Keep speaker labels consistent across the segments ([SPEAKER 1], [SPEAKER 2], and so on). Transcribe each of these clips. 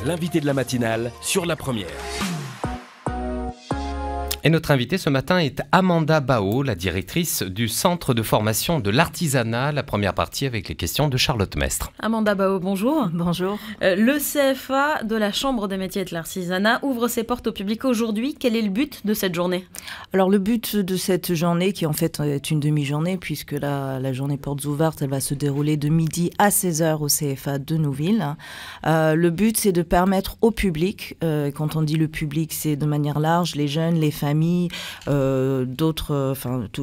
[SPEAKER 1] l'invité de la matinale sur La Première.
[SPEAKER 2] Et notre invitée ce matin est Amanda Bao, la directrice du Centre de formation de l'artisanat. La première partie avec les questions de Charlotte Mestre.
[SPEAKER 3] Amanda Bao, bonjour.
[SPEAKER 4] Bonjour.
[SPEAKER 3] Le CFA de la Chambre des métiers et de l'artisanat ouvre ses portes au public aujourd'hui. Quel est le but de cette journée ?
[SPEAKER 4] Alors le but de cette journée, qui en fait est une demi-journée, puisque la journée portes ouvertes, elle va se dérouler de midi à 16h au CFA de Nouville. Le but, c'est de permettre au public, quand on dit le public, c'est de manière large, les jeunes, les familles, d'autres,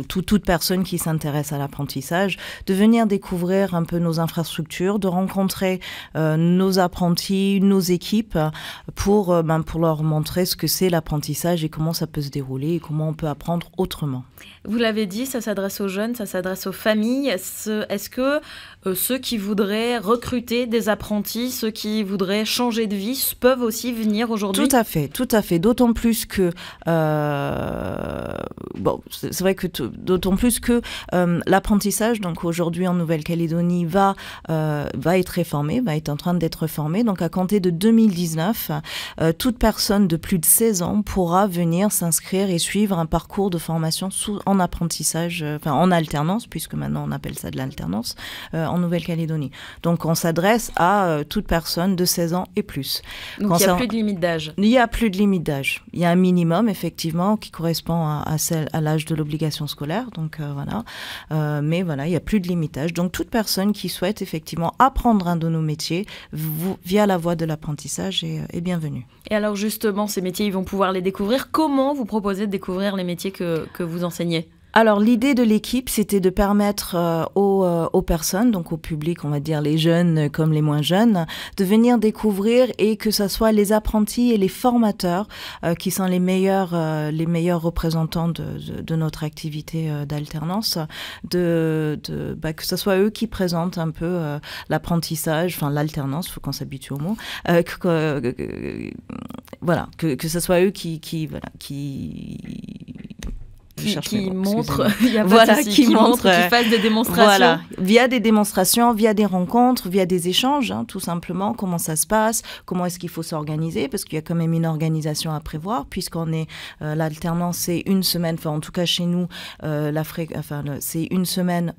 [SPEAKER 4] toute personne qui s'intéresse à l'apprentissage, de venir découvrir un peu nos infrastructures, de rencontrer nos apprentis, nos équipes, pour leur montrer ce que c'est l'apprentissage et comment ça peut se dérouler et comment on peut apprendre autrement.
[SPEAKER 3] Vous l'avez dit, ça s'adresse aux jeunes, ça s'adresse aux familles. Est-ce que ceux qui voudraient recruter des apprentis, ceux qui voudraient changer de vie, peuvent aussi venir aujourd'hui ?
[SPEAKER 4] Tout à fait. D'autant plus que, c'est vrai que d'autant plus que l'apprentissage, donc aujourd'hui en Nouvelle-Calédonie, va être réformé, va être en train d'être réformé. Donc à compter de 2019, toute personne de plus de 16 ans pourra venir s'inscrire et suivre un parcours de formation en apprentissage, en alternance, puisque maintenant on appelle ça de l'alternance, en Nouvelle-Calédonie. Donc on s'adresse à toute personne de 16 ans et plus.
[SPEAKER 3] Donc il n'y a plus de limite d'âge.
[SPEAKER 4] Il n'y a plus de limite d'âge. Il y a un minimum, effectivement, qui correspond à l'âge de l'obligation scolaire. Donc mais voilà, il n'y a plus de limite d'âge. Donc toute personne qui souhaite effectivement apprendre un de nos métiers via la voie de l'apprentissage est bienvenue.
[SPEAKER 3] Et alors justement, ces métiers, ils vont pouvoir les découvrir. Comment vous proposez de découvrir les métiers que vous enseignez ?
[SPEAKER 4] Alors, l'idée de l'équipe, c'était de permettre aux personnes, donc au public, on va dire les jeunes comme les moins jeunes, de venir découvrir, et que ce soit les apprentis et les formateurs qui sont les meilleurs représentants de notre activité d'alternance, que ce soit eux qui présentent un peu l'apprentissage, l'alternance, il faut qu'on s'habitue au mot, que ce soit eux qui
[SPEAKER 3] montrent, qui fassent des démonstrations.
[SPEAKER 4] Voilà, via des démonstrations, via des rencontres, via des échanges, tout simplement, comment ça se passe, comment est-ce qu'il faut s'organiser, parce qu'il y a quand même une organisation à prévoir, puisqu'on est, l'alternance, c'est une semaine, en tout cas chez nous, c'est une semaine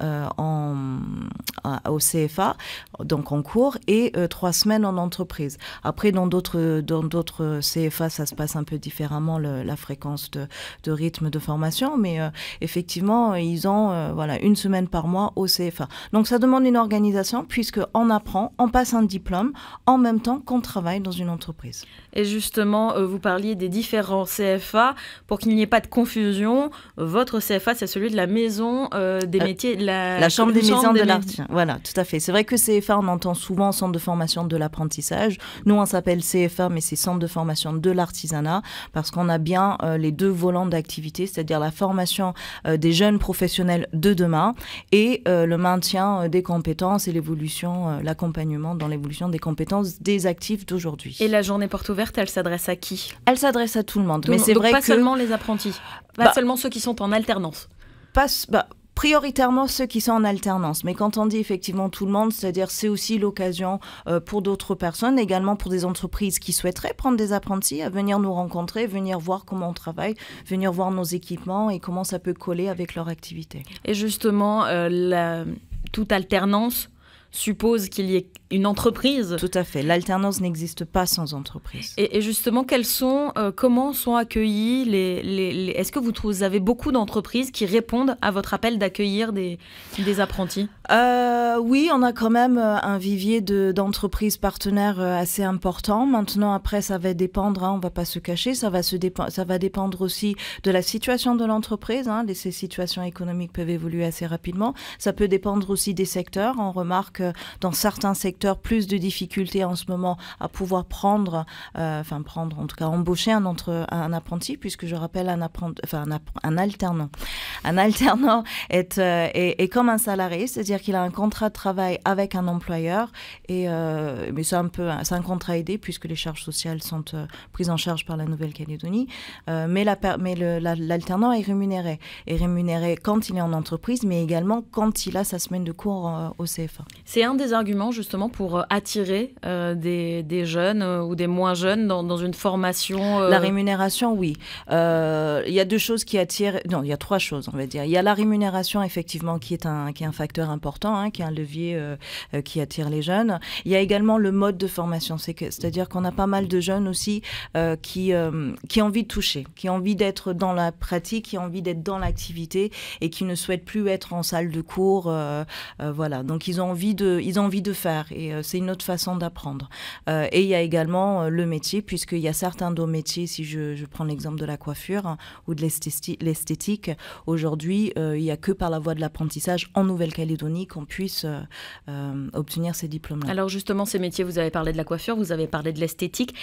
[SPEAKER 4] au CFA, donc en cours, et 3 semaines en entreprise. Après, dans d'autres CFA, ça se passe un peu différemment, la fréquence de rythme de formation, mais effectivement, ils ont une semaine par mois au CFA. Donc ça demande une organisation, puisqu'on apprend, on passe un diplôme en même temps qu'on travaille dans une entreprise.
[SPEAKER 3] Et justement, vous parliez des différents CFA. Pour qu'il n'y ait pas de confusion, votre CFA, c'est celui de la maison des métiers,
[SPEAKER 4] la Chambre des métiers de l'artisanat. Voilà, tout à fait. C'est vrai que CFA, on entend souvent Centre de formation de l'apprentissage. Nous, on s'appelle CFA, mais c'est Centre de formation de l'artisanat, parce qu'on a bien les deux volants d'activité, c'est-à-dire la formation des jeunes professionnels de demain et le maintien des compétences et l'évolution, l'accompagnement dans l'évolution des compétences des actifs d'aujourd'hui.
[SPEAKER 3] Et la journée porte ouverte, elle s'adresse à qui ?
[SPEAKER 4] Elle s'adresse à tout le monde.
[SPEAKER 3] Mais c'est vrai pas seulement les apprentis, pas seulement ceux qui sont en alternance.
[SPEAKER 4] Prioritairement ceux qui sont en alternance. Mais quand on dit effectivement tout le monde, c'est-à-dire c'est aussi l'occasion pour d'autres personnes, également pour des entreprises qui souhaiteraient prendre des apprentis, à venir nous rencontrer, venir voir comment on travaille, venir voir nos équipements et comment ça peut coller avec leur activité.
[SPEAKER 3] Et justement, toute alternance suppose qu'il y ait une entreprise.
[SPEAKER 4] Tout à fait. L'alternance n'existe pas sans entreprise.
[SPEAKER 3] Et justement, comment sont accueillis est-ce que vous avez beaucoup d'entreprises qui répondent à votre appel d'accueillir des apprentis ?
[SPEAKER 4] Oui, on a quand même un vivier d'entreprises partenaires assez important. Maintenant, après, ça va dépendre, on ne va pas se cacher, ça va dépendre aussi de la situation de l'entreprise. Ces situations économiques peuvent évoluer assez rapidement. Ça peut dépendre aussi des secteurs. On remarque dans certains secteurs plus de difficultés en ce moment à pouvoir en tout cas embaucher un apprenti, puisque je rappelle un alternant. Un alternant est comme un salarié, c'est-à-dire qu'il a un contrat de travail avec un employeur, mais c'est un contrat aidé, puisque les charges sociales sont prises en charge par la Nouvelle-Calédonie, mais l'alternant est rémunéré quand il est en entreprise, mais également quand il a sa semaine de cours au CFA.
[SPEAKER 3] C'est un des arguments justement justement pour attirer des jeunes ou des moins jeunes dans une formation
[SPEAKER 4] La rémunération, oui. Il y a deux choses qui attirent... Non, il y a trois choses, on va dire. Il y a la rémunération, effectivement, qui est un facteur important, hein, qui est un levier qui attire les jeunes. Il y a également le mode de formation. C'est-à-dire qu'on a pas mal de jeunes aussi qui ont envie de toucher, qui ont envie d'être dans la pratique, qui ont envie d'être dans l'activité et qui ne souhaitent plus être en salle de cours. Voilà. Donc, ils ont envie de faire et c'est une autre façon d'apprendre. Et il y a également le métier, puisqu'il y a certains de nos métiers, si je prends l'exemple de la coiffure hein, ou de l'esthétique, aujourd'hui, il n'y a que par la voie de l'apprentissage en Nouvelle-Calédonie qu'on puisse obtenir ces diplômes-là.
[SPEAKER 3] Alors justement, ces métiers, vous avez parlé de la coiffure, vous avez parlé de l'esthétique.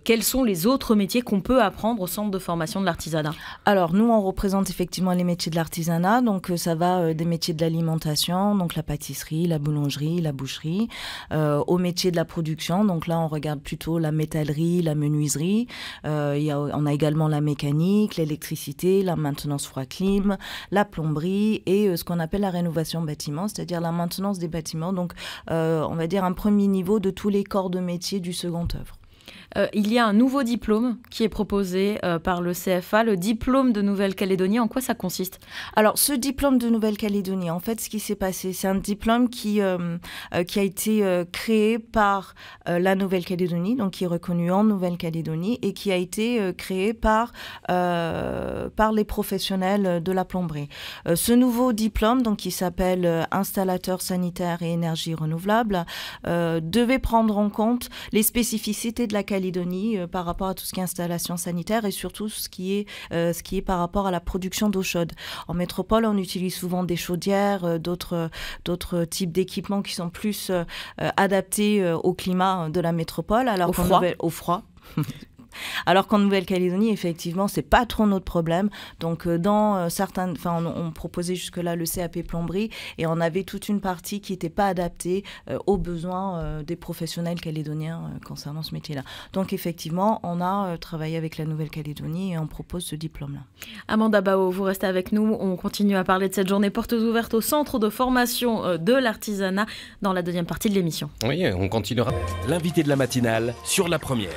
[SPEAKER 3] Quels sont les autres métiers qu'on peut apprendre au centre de formation de l'artisanat? Alors,
[SPEAKER 4] nous, on représente effectivement les métiers de l'artisanat. Donc, ça va des métiers de l'alimentation, donc la pâtisserie, la boulangerie, la boucherie, aux métiers de la production. Donc là, on regarde plutôt la métallerie, la menuiserie. On a également la mécanique, l'électricité, la maintenance froid-clim, la plomberie et ce qu'on appelle la rénovation bâtiment, c'est-à-dire la maintenance des bâtiments. Donc, on va dire un premier niveau de tous les corps de métier du second œuvre.
[SPEAKER 3] Il y a un nouveau diplôme qui est proposé par le CFA, le diplôme de Nouvelle-Calédonie. En quoi ça consiste?
[SPEAKER 4] Alors, ce diplôme de Nouvelle-Calédonie, en fait, ce qui s'est passé, c'est un diplôme qui a été créé par la Nouvelle-Calédonie, donc qui est reconnu en Nouvelle-Calédonie et qui a été créé par les professionnels de la plomberie. Ce nouveau diplôme, donc qui s'appelle installateur sanitaire et énergie renouvelable, devait prendre en compte les spécificités de la Calédonie par rapport à tout ce qui est installation sanitaire et surtout ce qui est par rapport à la production d'eau chaude. En métropole, on utilise souvent des chaudières, d'autres types d'équipements qui sont plus adaptés au climat de la métropole. Alors au froid. Alors qu'en Nouvelle-Calédonie, effectivement, c'est pas trop notre problème. Donc, on proposait jusque-là le CAP plomberie et on avait toute une partie qui n'était pas adaptée aux besoins des professionnels calédoniens concernant ce métier-là. Donc, effectivement, on a travaillé avec la Nouvelle-Calédonie et on propose ce diplôme-là.
[SPEAKER 3] Amanda Bao, vous restez avec nous. On continue à parler de cette journée portes ouvertes au centre de formation de l'artisanat dans la deuxième partie de l'émission.
[SPEAKER 2] Oui, on continuera.
[SPEAKER 1] L'invité de la matinale sur la première.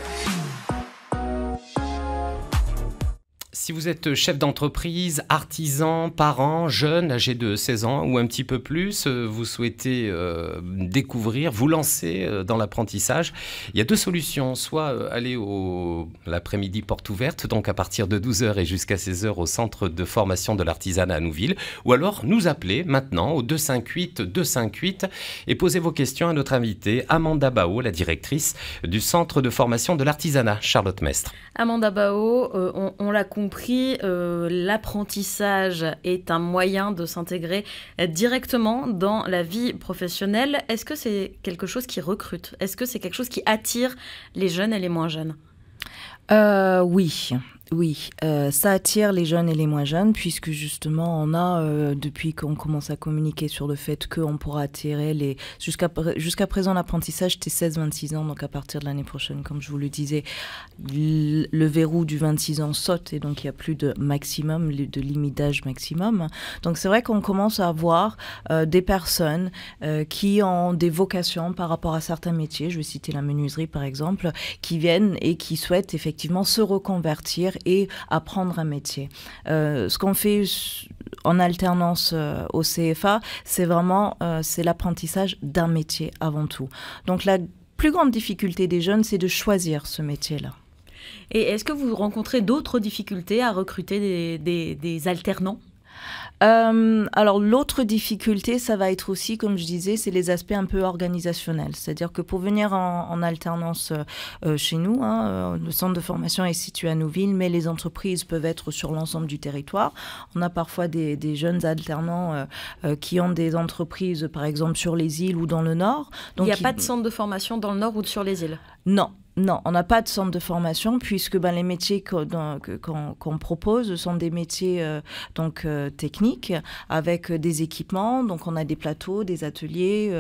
[SPEAKER 2] Si vous êtes chef d'entreprise, artisan, parent, jeune, âgé de 16 ans ou un petit peu plus, vous souhaitez découvrir, vous lancer dans l'apprentissage, il y a deux solutions. Soit aller l'après-midi porte ouverte, donc à partir de 12h et jusqu'à 16h au centre de formation de l'artisanat à Nouville, ou alors nous appeler maintenant au 258-258 et poser vos questions à notre invitée Amanda Bao, la directrice du centre de formation de l'artisanat, Charlotte Mestre.
[SPEAKER 3] Amanda Bao, on l'a compris, l'apprentissage est un moyen de s'intégrer directement dans la vie professionnelle. Est-ce que c'est quelque chose qui recrute? Est-ce que c'est quelque chose qui attire les jeunes et les moins jeunes?
[SPEAKER 4] Oui, ça attire les jeunes et les moins jeunes, puisque justement, on a, depuis qu'on commence à communiquer sur le fait qu'on pourra attirer les... Jusqu'à présent, l'apprentissage, c'était 16-26 ans, donc à partir de l'année prochaine, comme je vous le disais, le verrou du 26 ans saute, et donc il n'y a plus de maximum, de limite d'âge maximum. Donc c'est vrai qu'on commence à avoir des personnes qui ont des vocations par rapport à certains métiers, je vais citer la menuiserie par exemple, qui viennent et qui souhaitent effectivement se reconvertir et apprendre un métier. Ce qu'on fait en alternance au CFA, c'est vraiment c'est l'apprentissage d'un métier avant tout. Donc la plus grande difficulté des jeunes, c'est de choisir ce métier-là.
[SPEAKER 3] Et est-ce que vous rencontrez d'autres difficultés à recruter des alternants ?
[SPEAKER 4] Alors l'autre difficulté, ça va être aussi, comme je disais, c'est les aspects un peu organisationnels. C'est-à-dire que pour venir en alternance chez nous, le centre de formation est situé à Nouville, mais les entreprises peuvent être sur l'ensemble du territoire. On a parfois des jeunes alternants qui ont des entreprises, par exemple, sur les îles ou dans le Nord.
[SPEAKER 3] Donc, il n'y a pas de centre de formation dans le Nord ou sur les îles?
[SPEAKER 4] Non. Non, on n'a pas de centre de formation puisque les métiers qu'on propose sont des métiers techniques avec des équipements. Donc, on a des plateaux, des ateliers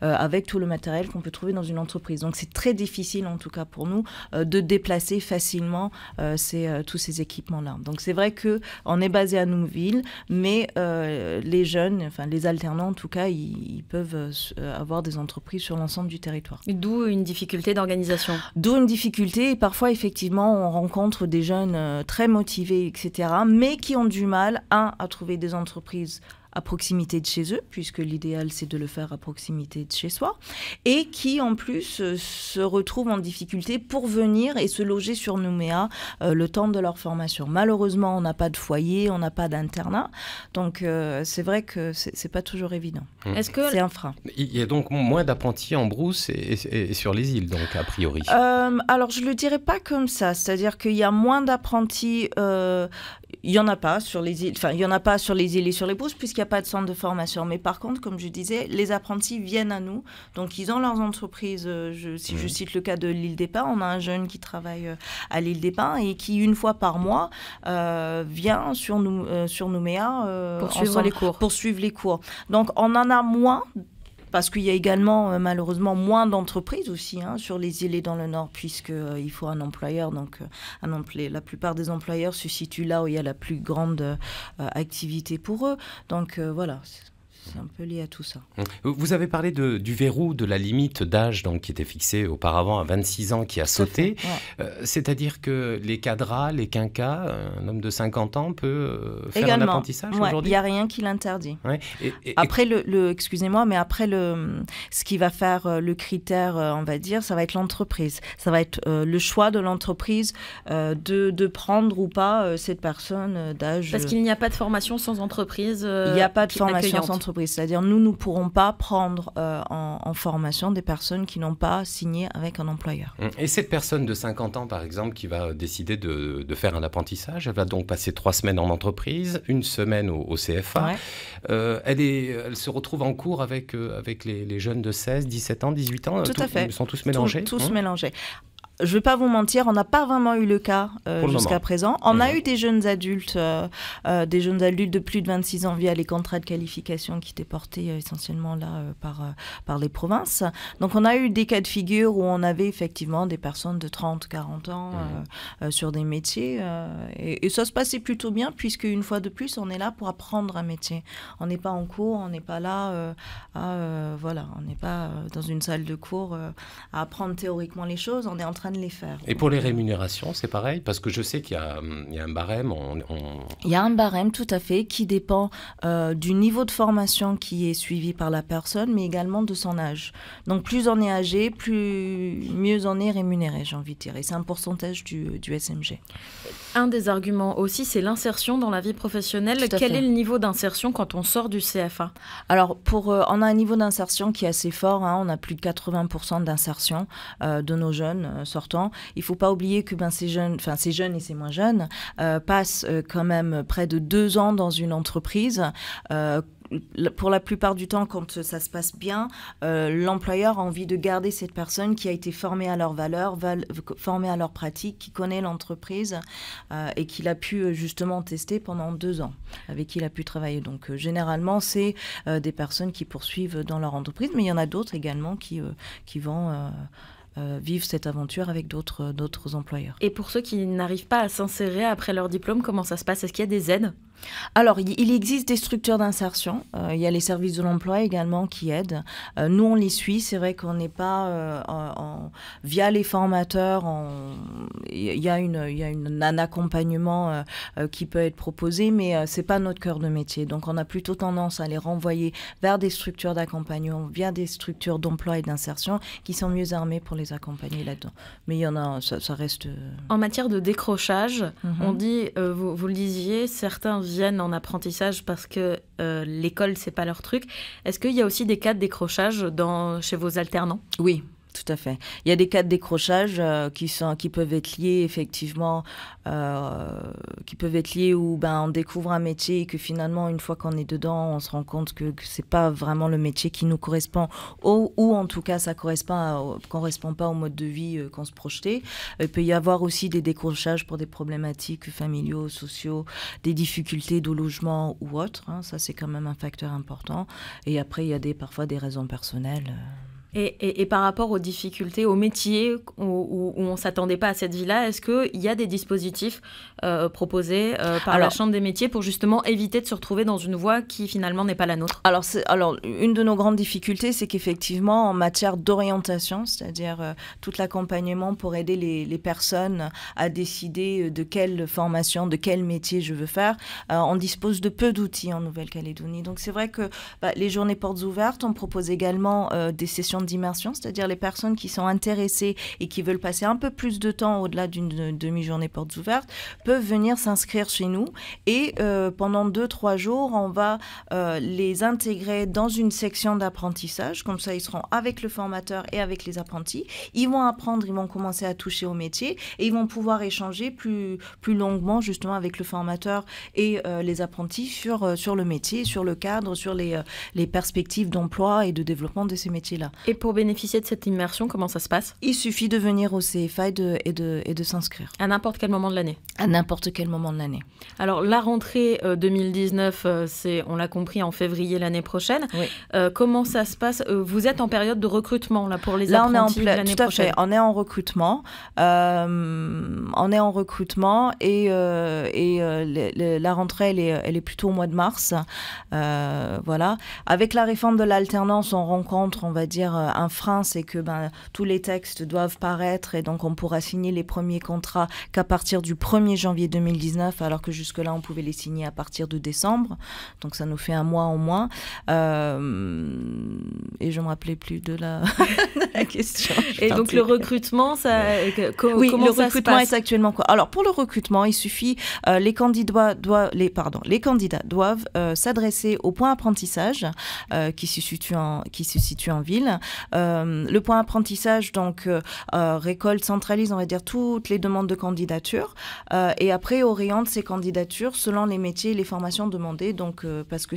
[SPEAKER 4] avec tout le matériel qu'on peut trouver dans une entreprise. Donc, c'est très difficile, en tout cas pour nous, de déplacer facilement tous ces équipements-là. Donc, c'est vrai qu'on est basé à Noumeville, mais les jeunes, enfin les alternants, en tout cas, ils peuvent avoir des entreprises sur l'ensemble du territoire.
[SPEAKER 3] D'où une difficulté d'organisation.
[SPEAKER 4] D'où une difficulté et parfois effectivement on rencontre des jeunes très motivés, etc. mais qui ont du mal à trouver des entreprises à proximité de chez eux, puisque l'idéal c'est de le faire à proximité de chez soi, et qui en plus se retrouvent en difficulté pour venir et se loger sur Nouméa le temps de leur formation. Malheureusement, on n'a pas de foyer, on n'a pas d'internat, donc c'est vrai que c'est pas toujours évident.
[SPEAKER 3] Est-ce que
[SPEAKER 4] c'est un frein.
[SPEAKER 2] Il y a donc moins d'apprentis en brousse et sur les îles, donc a priori.
[SPEAKER 4] Alors je le dirais pas comme ça, c'est-à-dire qu'il y a moins d'apprentis. Il n'y en a pas sur les îles, enfin il y en a pas sur les îles et sur les brousses puisqu'il n'y a pas de centre de formation. Mais par contre, comme je disais, les apprentis viennent à nous. Donc ils ont leurs entreprises. Si je cite le cas de l'île des Pins, on a un jeune qui travaille à l'île des Pins et qui une fois par mois vient sur Nouméa poursuivre les cours. Donc on en a moins. Parce qu'il y a également, malheureusement, moins d'entreprises aussi sur les îles et dans le Nord, puisqu'il faut un employeur. Donc, la plupart des employeurs se situent là où il y a la plus grande activité pour eux. Donc, voilà. C'est un peu lié à tout ça.
[SPEAKER 2] Vous avez parlé du verrou de la limite d'âge qui était fixée auparavant à 26 ans qui a sauté. C'est-à-dire que les cadras, les quinquas, un homme de 50 ans peut faire
[SPEAKER 4] également
[SPEAKER 2] un apprentissage aujourd'hui.
[SPEAKER 4] Il n'y a rien qui l'interdit.
[SPEAKER 2] Ouais.
[SPEAKER 4] Après, excusez-moi, mais après, ce qui va faire le critère, on va dire, ça va être l'entreprise. Ça va être le choix de l'entreprise de prendre ou pas cette personne d'âge.
[SPEAKER 3] Parce qu'il n'y a pas de formation sans entreprise.
[SPEAKER 4] Il n'y a pas de formation sans entreprise. C'est-à-dire, nous ne pourrons pas prendre en formation des personnes qui n'ont pas signé avec un employeur.
[SPEAKER 2] Et cette personne de 50 ans, par exemple, qui va décider de faire un apprentissage, elle va donc passer 3 semaines en entreprise, 1 semaine au CFA. Ouais. Elle se retrouve en cours avec les jeunes de 16, 17 ans, 18 ans.
[SPEAKER 4] Tout à fait.
[SPEAKER 2] Ils sont tous mélangés.
[SPEAKER 4] Tous mélangés. Je ne vais pas vous mentir, on n'a pas vraiment eu le cas jusqu'à présent. On a eu des jeunes adultes de plus de 26 ans via les contrats de qualification qui étaient portés essentiellement là par les provinces. Donc on a eu des cas de figure où on avait effectivement des personnes de 30, 40 ans sur des métiers. Et ça se passait plutôt bien puisque une fois de plus, on est là pour apprendre un métier. On n'est pas en cours, on n'est pas là on n'est pas dans une salle de cours à apprendre théoriquement les choses. On est en train de les faire.
[SPEAKER 2] Et pour les rémunérations, c'est pareil? Parce que je sais qu'il y a un barème.
[SPEAKER 4] Il y a un barème, tout à fait, qui dépend du niveau de formation qui est suivi par la personne, mais également de son âge. Donc, plus on est âgé, mieux on est rémunéré, j'ai envie de dire. Et c'est un pourcentage du SMG.
[SPEAKER 3] Un des arguments aussi, c'est l'insertion dans la vie professionnelle. Quel est le niveau d'insertion quand on sort du CFA?
[SPEAKER 4] Alors, on a un niveau d'insertion qui est assez fort. On a plus de 80% d'insertion de nos jeunes sortants. Il ne faut pas oublier que ces jeunes et ces moins jeunes passent quand même près de 2 ans dans une entreprise. Pour la plupart du temps, quand ça se passe bien, l'employeur a envie de garder cette personne qui a été formée à leurs valeurs, formée à leurs pratiques, qui connaît l'entreprise et qu'il a pu justement tester pendant 2 ans, avec qui il a pu travailler. Donc généralement, c'est des personnes qui poursuivent dans leur entreprise, mais il y en a d'autres également qui vont vivre cette aventure avec d'autres employeurs.
[SPEAKER 3] Et pour ceux qui n'arrivent pas à s'insérer après leur diplôme, comment ça se passe? Est-ce qu'il y a des aides?
[SPEAKER 4] Alors, il existe des structures d'insertion. Il y a les services de l'emploi également qui aident. Nous, on les suit. C'est vrai qu'on n'est pas via les formateurs. Il y a un accompagnement qui peut être proposé, mais c'est pas notre cœur de métier. Donc, on a plutôt tendance à les renvoyer vers des structures d'accompagnement, via des structures d'emploi et d'insertion qui sont mieux armées pour les accompagner là-dedans. Mais il y en a, ça reste...
[SPEAKER 3] En matière de décrochage, on dit, vous le disiez, certains viennent en apprentissage parce que l'école, c'est pas leur truc. Est-ce qu'il y a aussi des cas de décrochage chez vos alternants?
[SPEAKER 4] Oui. Tout à fait. Il y a des cas de décrochage qui peuvent être liés effectivement, qui peuvent être liés où on découvre un métier et que finalement une fois qu'on est dedans, on se rend compte que c'est pas vraiment le métier qui nous correspond ou en tout cas ça correspond pas au mode de vie qu'on se projetait. Il peut y avoir aussi des décrochages pour des problématiques familiaux, sociaux, des difficultés de logement ou autres. Ça c'est quand même un facteur important. Et après il y a parfois des raisons personnelles.
[SPEAKER 3] Et par rapport aux difficultés, aux métiers où on ne s'attendait pas à cette vie-là, est-ce qu'il y a des dispositifs proposés par la Chambre des métiers pour justement éviter de se retrouver dans une voie qui finalement n'est pas la nôtre?
[SPEAKER 4] Alors, une de nos grandes difficultés, c'est qu'effectivement, en matière d'orientation, c'est-à-dire tout l'accompagnement pour aider les personnes à décider de quelle formation, de quel métier je veux faire, on dispose de peu d'outils en Nouvelle-Calédonie. Donc c'est vrai que les journées portes ouvertes, on propose également des sessions d'immersion, c'est-à-dire les personnes qui sont intéressées et qui veulent passer un peu plus de temps au-delà d'une demi-journée portes ouvertes peuvent venir s'inscrire chez nous et pendant 2-3 jours, on va les intégrer dans une section d'apprentissage. Comme ça, ils seront avec le formateur et avec les apprentis. Ils vont apprendre, ils vont commencer à toucher au métier et ils vont pouvoir échanger plus longuement justement avec le formateur et les apprentis sur le métier, sur le cadre, sur les perspectives d'emploi et de développement de ces métiers-là.
[SPEAKER 3] Et pour bénéficier de cette immersion, comment ça se passe?
[SPEAKER 4] Il suffit de venir au CFA et de s'inscrire.
[SPEAKER 3] À n'importe quel moment de l'année?
[SPEAKER 4] À n'importe quel moment de l'année.
[SPEAKER 3] Alors, la rentrée 2019, c'est, on l'a compris, en février l'année prochaine.
[SPEAKER 4] Oui.
[SPEAKER 3] Comment ça se passe? Vous êtes en période de recrutement là, pour les apprentis de l'année prochaine?
[SPEAKER 4] Tout à fait. On est en recrutement. Et la rentrée, elle est plutôt au mois de mars. Voilà. Avec la réforme de l'alternance, on rencontre, on va dire, un frein, c'est que tous les textes doivent paraître et donc on pourra signer les premiers contrats qu'à partir du 1er janvier 2019, alors que jusque-là, on pouvait les signer à partir de décembre. Donc ça nous fait un mois en moins. Et je ne me rappelais plus de la question.
[SPEAKER 3] Et donc le recrutement, comment
[SPEAKER 4] le
[SPEAKER 3] ça
[SPEAKER 4] recrutement
[SPEAKER 3] se passe?
[SPEAKER 4] est actuellement quoi? Alors pour le recrutement, il suffit, les candidats doivent s'adresser au point apprentissage qui se situe en ville. Le point apprentissage donc récolte, centralise, on va dire, toutes les demandes de candidature et après oriente ces candidatures selon les métiers et les formations demandées. Donc parce que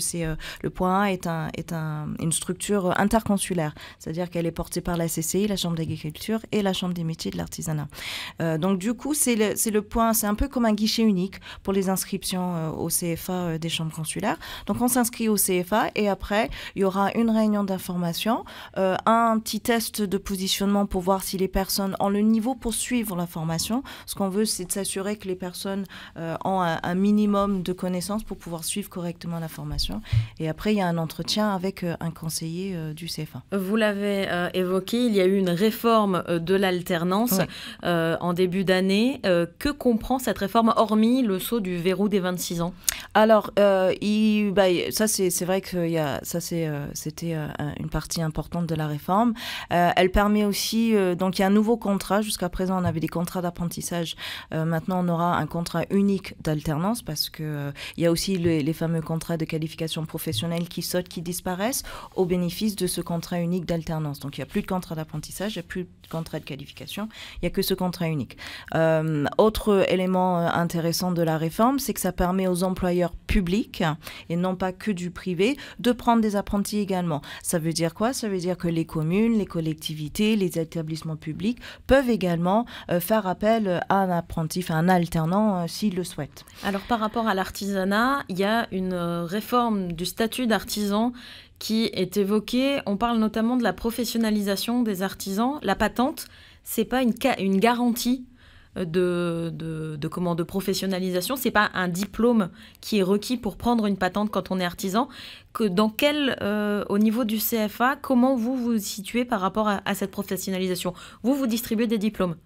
[SPEAKER 4] le point A est une structure interconsulaire, c'est-à-dire qu'elle est portée par la CCI, la Chambre d'agriculture et la Chambre des métiers de l'artisanat. Donc du coup, c'est le point, c'est un peu comme un guichet unique pour les inscriptions au CFA des chambres consulaires. Donc on s'inscrit au CFA et après, il y aura une réunion d'information, un petit test de positionnement pour voir si les personnes ont le niveau pour suivre la formation. Ce qu'on veut, c'est de s'assurer que les personnes ont un minimum de connaissances pour pouvoir suivre correctement la formation. Et après, il y a un entretien avec un conseiller du CFA.
[SPEAKER 3] Vous l'avez évoqué, il y a eu une réforme de l'alternance en début d'année. Que comprend cette réforme, hormis le saut du verrou des 26 ans?
[SPEAKER 4] Alors, ça, c'est vrai que c'était une partie importante de la réforme. Elle permet aussi, donc il y a un nouveau contrat. Jusqu'à présent, on avait des contrats d'apprentissage. Maintenant, on aura un contrat unique d'alternance parce qu'il y a aussi les fameux contrats de qualification professionnelle qui sautent, qui disparaissent au bénéfice de ce contrat unique d'alternance. Donc, il n'y a plus de contrat d'apprentissage, il n'y a plus de contrat de qualification, il n'y a que ce contrat unique. Autre élément intéressant de la réforme, c'est que ça permet aux employeurs publics, et non pas que du privé, de prendre des apprentis également. Ça veut dire quoi? Ça veut dire que les communes, les collectivités, les établissements publics peuvent également faire appel à un apprenti, un alternant, s'ils le souhaitent.
[SPEAKER 3] Alors, par rapport à l'artisanat, il y a une réforme du statut d'artisan qui est évoquée. On parle notamment de la professionnalisation des artisans. La patente, c'est pas une garantie de professionnalisation. C'est pas un diplôme qui est requis pour prendre une patente quand on est artisan. Au niveau du CFA, comment vous vous situez par rapport à cette professionnalisation? Vous distribuez des diplômes?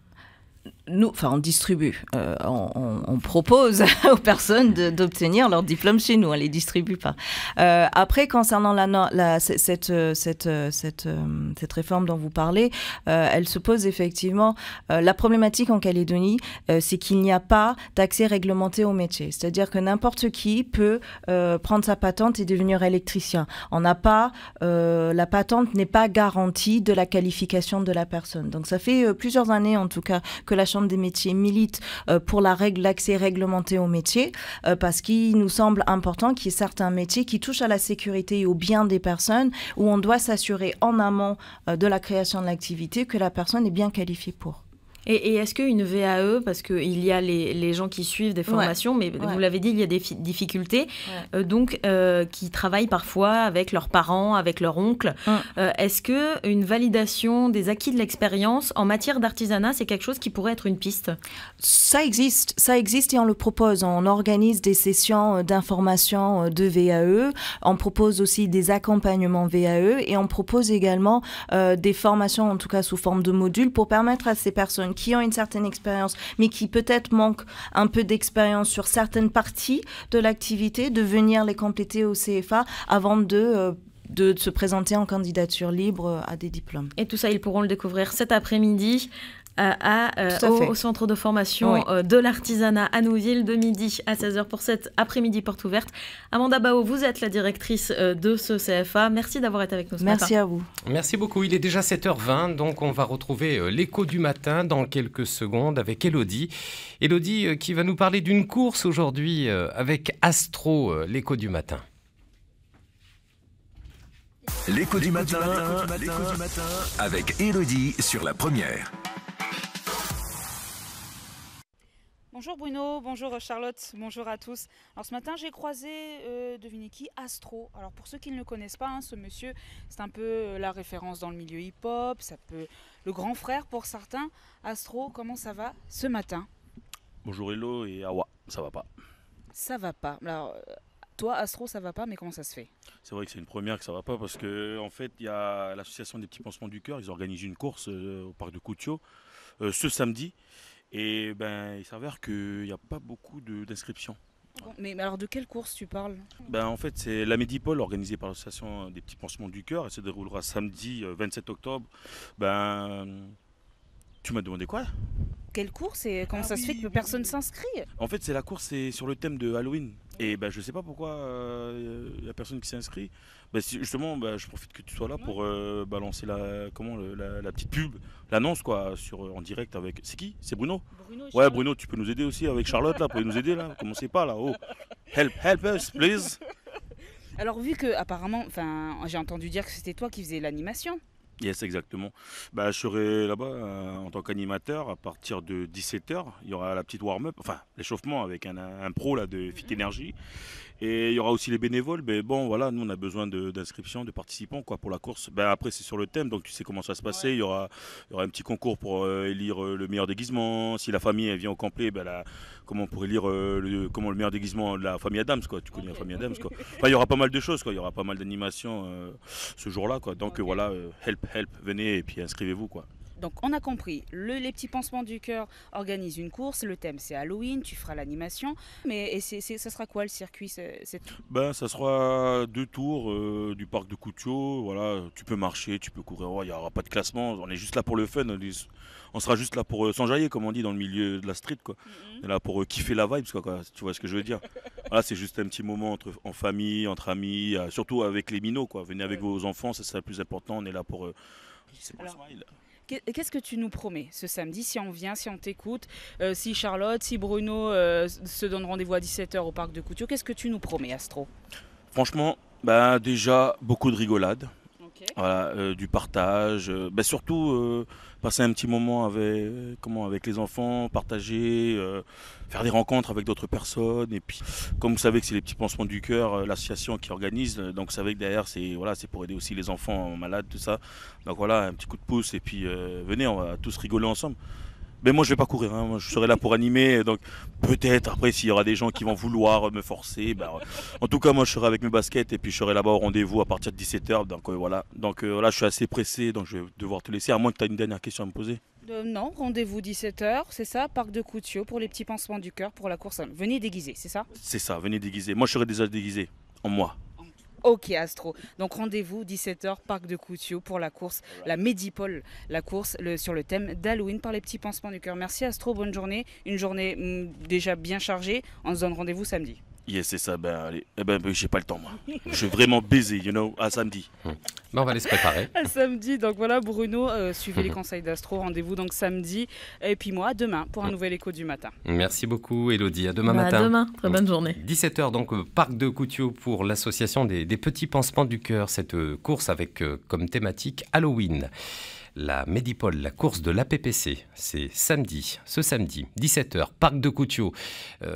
[SPEAKER 4] Nous, enfin, on distribue, on propose aux personnes d'obtenir leur diplôme chez nous, on les distribue pas. Après, concernant cette réforme dont vous parlez, elle se pose effectivement. La problématique en Calédonie, c'est qu'il n'y a pas d'accès réglementé au métier. C'est-à-dire que n'importe qui peut prendre sa patente et devenir électricien. On n'a pas, la patente n'est pas garantie de la qualification de la personne. Donc ça fait plusieurs années en tout cas que la Chambre des métiers milite pour l'accès réglementé au métier, parce qu'il nous semble important qu'il y ait certains métiers qui touchent à la sécurité et au bien des personnes, où on doit s'assurer en amont de la création de l'activité que la personne est bien qualifiée pour.
[SPEAKER 3] Et est-ce qu'une VAE, parce qu'il y a les gens qui suivent des formations, mais vous l'avez dit, il y a des difficultés, qui travaillent parfois avec leurs parents, avec leur oncle. Est-ce qu'une validation des acquis de l'expérience en matière d'artisanat, c'est quelque chose qui pourrait être une piste?
[SPEAKER 4] Ça existe et on le propose. On organise des sessions d'information de VAE, on propose aussi des accompagnements VAE et on propose également des formations, en tout cas sous forme de modules, pour permettre à ces personnes qui ont une certaine expérience, mais qui peut-être manquent un peu d'expérience sur certaines parties de l'activité, de venir les compléter au CFA avant de se présenter en candidature libre à des diplômes.
[SPEAKER 3] Et tout ça, ils pourront le découvrir cet après-midi au centre de formation de l'artisanat à Nouville, de midi à 16h pour cet après-midi porte ouverte. Amanda Bao, vous êtes la directrice de ce CFA. Merci d'avoir été avec nous ce matin.
[SPEAKER 4] Merci à vous.
[SPEAKER 2] Merci beaucoup. Il est déjà 7h20, donc on va retrouver l'écho du matin dans quelques secondes avec Elodie. Elodie qui va nous parler d'une course aujourd'hui avec Astro, l'écho du matin.
[SPEAKER 5] L'écho du matin avec Elodie sur la première.
[SPEAKER 6] Bonjour Bruno, bonjour Charlotte, bonjour à tous. Alors ce matin j'ai croisé, devinez qui, Astro. Alors pour ceux qui ne le connaissent pas, ce monsieur c'est un peu la référence dans le milieu hip-hop, ça peut le grand frère pour certains. Astro, comment ça va ce matin?
[SPEAKER 7] Bonjour Hello et Awa, ça va pas.
[SPEAKER 6] Ça va pas. Alors toi Astro ça va pas, mais comment ça se fait?
[SPEAKER 7] C'est vrai que c'est une première que ça va pas parce que en fait il y a l'association des petits pansements du cœur, ils organisent une course au parc de Koutio ce samedi. Et il s'avère qu'il n'y a pas beaucoup d'inscriptions.
[SPEAKER 6] Bon, mais alors de quelle course tu parles?
[SPEAKER 7] En fait, c'est la Médipole organisée par l'association des petits pansements du cœur. Elle se déroulera samedi 27 octobre. Tu m'as demandé quoi?
[SPEAKER 6] Quelle course et comment ça se fait que personne s'inscrit?
[SPEAKER 7] En fait, c'est la course sur le thème de Halloween. Et je sais pas pourquoi il n'y a personne qui s'est inscrit. Justement, je profite que tu sois là pour balancer la petite pub, l'annonce en direct avec. C'est qui? C'est Bruno? Ouais, Bruno, tu peux nous aider aussi avec Charlotte là, pour nous aider là. Commencez pas là. Oh, help us, please.
[SPEAKER 6] Alors vu que apparemment, j'ai entendu dire que c'était toi qui faisais l'animation.
[SPEAKER 7] Yes, exactement. Je serai là-bas en tant qu'animateur à partir de 17h. Il y aura la petite warm-up, enfin l'échauffement avec un pro là, de Fit Energy. Et il y aura aussi les bénévoles. Mais bon, voilà, nous on a besoin d'inscriptions, de participants pour la course. Après, c'est sur le thème, donc tu sais comment ça va se passer. Il y aura un petit concours pour élire le meilleur déguisement. Si la famille elle vient au complet, comment on pourrait lire le meilleur déguisement de la famille Adams, quoi. Tu connais la famille Adams, quoi. Enfin, il y aura pas mal de choses, quoi. Il y aura pas mal d'animations ce jour-là, quoi. Donc voilà, help, venez et puis inscrivez-vous, quoi.
[SPEAKER 6] Donc on a compris, les petits pansements du cœur organisent une course, le thème c'est Halloween, tu feras l'animation, mais ça sera quoi le circuit?
[SPEAKER 7] Ça sera 2 tours du parc de Koutio, voilà, tu peux marcher, tu peux courir, il n'y aura pas de classement, on est juste là pour le fun, on sera juste là pour s'enjailler comme on dit dans le milieu de la street, quoi. On est là pour kiffer la vibe, quoi, tu vois ce que je veux dire. Voilà, c'est juste un petit moment en famille, entre amis, surtout avec les minots, quoi. Venez avec vos enfants, ça sera le plus important, on est là pour...
[SPEAKER 6] Qu'est-ce que tu nous promets ce samedi, si on vient, si on t'écoute, si Charlotte, si Bruno se donnent rendez-vous à 17h au parc de Koutio, qu'est-ce que tu nous promets, Astro?
[SPEAKER 7] Franchement, déjà beaucoup de rigolade, voilà, du partage, surtout passer un petit moment avec les enfants, partager, faire des rencontres avec d'autres personnes. Et puis, comme vous savez que c'est les petits pansements du cœur, l'association qui organise, donc vous savez que derrière c'est pour aider aussi les enfants malades, tout ça. Donc voilà, un petit coup de pouce et puis venez, on va tous rigoler ensemble. Mais moi je vais pas courir, moi, je serai là pour animer, donc peut-être après s'il y aura des gens qui vont vouloir me forcer, en tout cas moi je serai avec mes baskets et puis je serai là-bas au rendez-vous à partir de 17h, donc voilà. Donc là je suis assez pressé, donc je vais devoir te laisser, à moins que tu aies une dernière question à me poser.
[SPEAKER 6] Non, rendez-vous 17h, c'est ça, parc de Coutiaux pour les petits pansements du cœur pour la course. Venez déguisé, c'est ça?
[SPEAKER 7] C'est ça, venez déguiser. Moi, je serais déjà déguisé, en moi.
[SPEAKER 6] Ok Astro, donc rendez-vous 17h, parc de Coutiaux pour la course, la Medipole, la course sur le thème d'Halloween par les petits pansements du cœur. Merci Astro, bonne journée, une journée déjà bien chargée, on se donne rendez-vous samedi.
[SPEAKER 7] Yes, c'est ça, ben allez, j'ai pas le temps moi. Je suis vraiment busy, à samedi.
[SPEAKER 2] On va aller se préparer.
[SPEAKER 6] À samedi, donc voilà Bruno, suivez les conseils d'Astro, rendez-vous donc samedi, et puis moi demain pour un nouvel écho du matin.
[SPEAKER 2] Merci beaucoup Elodie, à demain matin.
[SPEAKER 3] À demain, très bonne journée.
[SPEAKER 2] 17h donc parc de Coutiaux pour l'association des petits pansements du cœur, cette course avec comme thématique Halloween. La Medipole, la course de l'APPC, c'est ce samedi, 17h, parc de Coutiaux.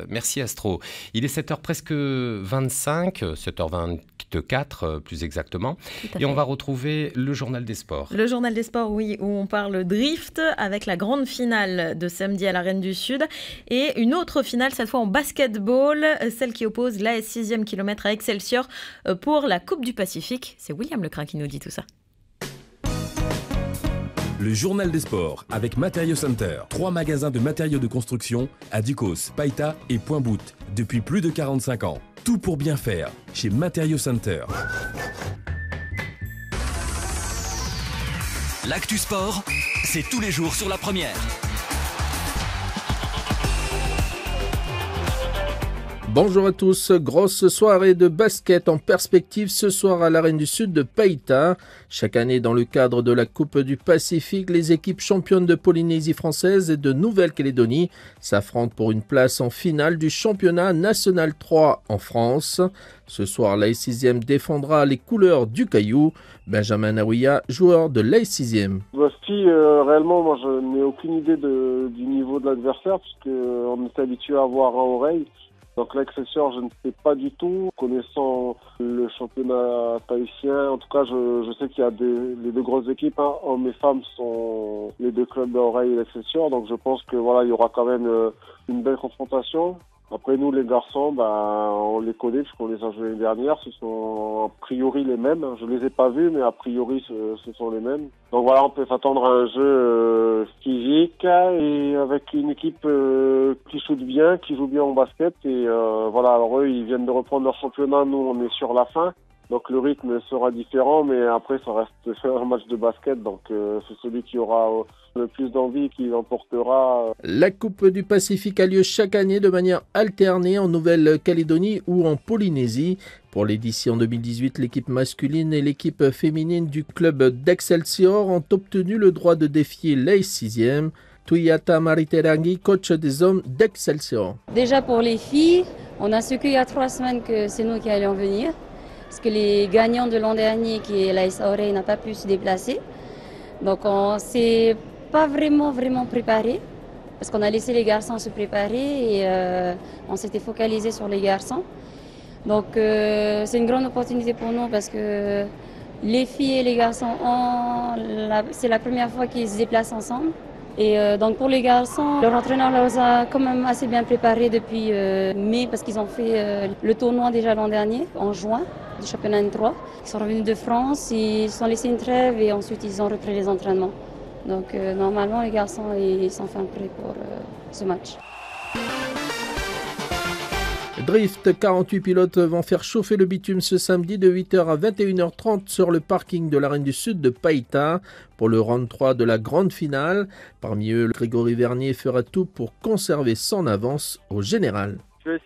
[SPEAKER 2] Merci Astro. Il est 7h presque 25, 7h24 plus exactement. Et on va retrouver le journal des sports.
[SPEAKER 3] Le journal des sports, oui, où on parle drift avec la grande finale de samedi à l'Arène du Sud. Et une autre finale, cette fois en basketball, celle qui oppose l'AS 6e kilomètre à Excelsior pour la Coupe du Pacifique. C'est William Lecrin qui nous dit tout ça.
[SPEAKER 1] Le journal des sports avec Matériaux Center. 3 magasins de matériaux de construction à Ducos, Païta et Point-Bout depuis plus de 45 ans. Tout pour bien faire chez Matériaux Center.
[SPEAKER 5] L'actu sport, c'est tous les jours sur la première.
[SPEAKER 8] Bonjour à tous, grosse soirée de basket en perspective ce soir à l'Arène du Sud de Païta. Chaque année dans le cadre de la Coupe du Pacifique, les équipes championnes de Polynésie française et de Nouvelle-Calédonie s'affrontent pour une place en finale du championnat national 3 en France. Ce soir, l'AS 6e défendra les couleurs du Caillou. Benjamin Naouia, joueur de l'AS 6e.
[SPEAKER 9] Réellement, moi je n'ai aucune idée du niveau de l'adversaire puisqu'on est habitué à voir à oreille. Donc l'Excelsior, je ne sais pas du tout. Connaissant le championnat tahitien, en tout cas, je sais qu'il y a les deux grosses équipes, hommes et femmes, sont les deux clubs d'Oreille et l'Excelsior. Donc je pense que voilà, il y aura quand même une belle confrontation. Après nous, les garçons, on les connaît puisqu'on les a joués l'année dernière. Ce sont a priori les mêmes. Je les ai pas vus, mais a priori ce sont les mêmes. Donc voilà, on peut s'attendre à un jeu physique et avec une équipe qui shoot bien, qui joue bien en basket. Et voilà, alors eux, ils viennent de reprendre leur championnat. Nous, on est sur la fin. Donc le rythme sera différent, mais après ça reste un match de basket, donc c'est celui qui aura le plus d'envie qui l'emportera.
[SPEAKER 8] La Coupe du Pacifique a lieu chaque année de manière alternée en Nouvelle-Calédonie ou en Polynésie. Pour l'édition 2018, l'équipe masculine et l'équipe féminine du club d'Excelsior ont obtenu le droit de défier l'AS 6e. Tuyata Mariterangi, coach des hommes d'Excelsior.
[SPEAKER 10] Déjà pour les filles, on a su qu'il y a 3 semaines que c'est nous qui allions venir. Parce que les gagnants de l'an dernier, qui est l'AS Oreille, n'a pas pu se déplacer. Donc on ne s'est pas vraiment préparé. Parce qu'on a laissé les garçons se préparer et on s'était focalisé sur les garçons. Donc c'est une grande opportunité pour nous parce que les filles et les garçons, c'est la première fois qu'ils se déplacent ensemble. Et donc pour les garçons, leur entraîneur les a quand même assez bien préparés depuis mai parce qu'ils ont fait le tournoi déjà l'an dernier, en juin, du championnat N3. Ils sont revenus de France, ils se sont laissés une trêve et ensuite ils ont repris les entraînements. Donc normalement les garçons ils sont fin prêts pour ce match.
[SPEAKER 8] Drift, 48 pilotes vont faire chauffer le bitume ce samedi de 8h à 21h30 sur le parking de l'Arène du Sud de Païta pour le round 3 de la grande finale. Parmi eux, Grégory Vernier fera tout pour conserver son avance au général.
[SPEAKER 11] Je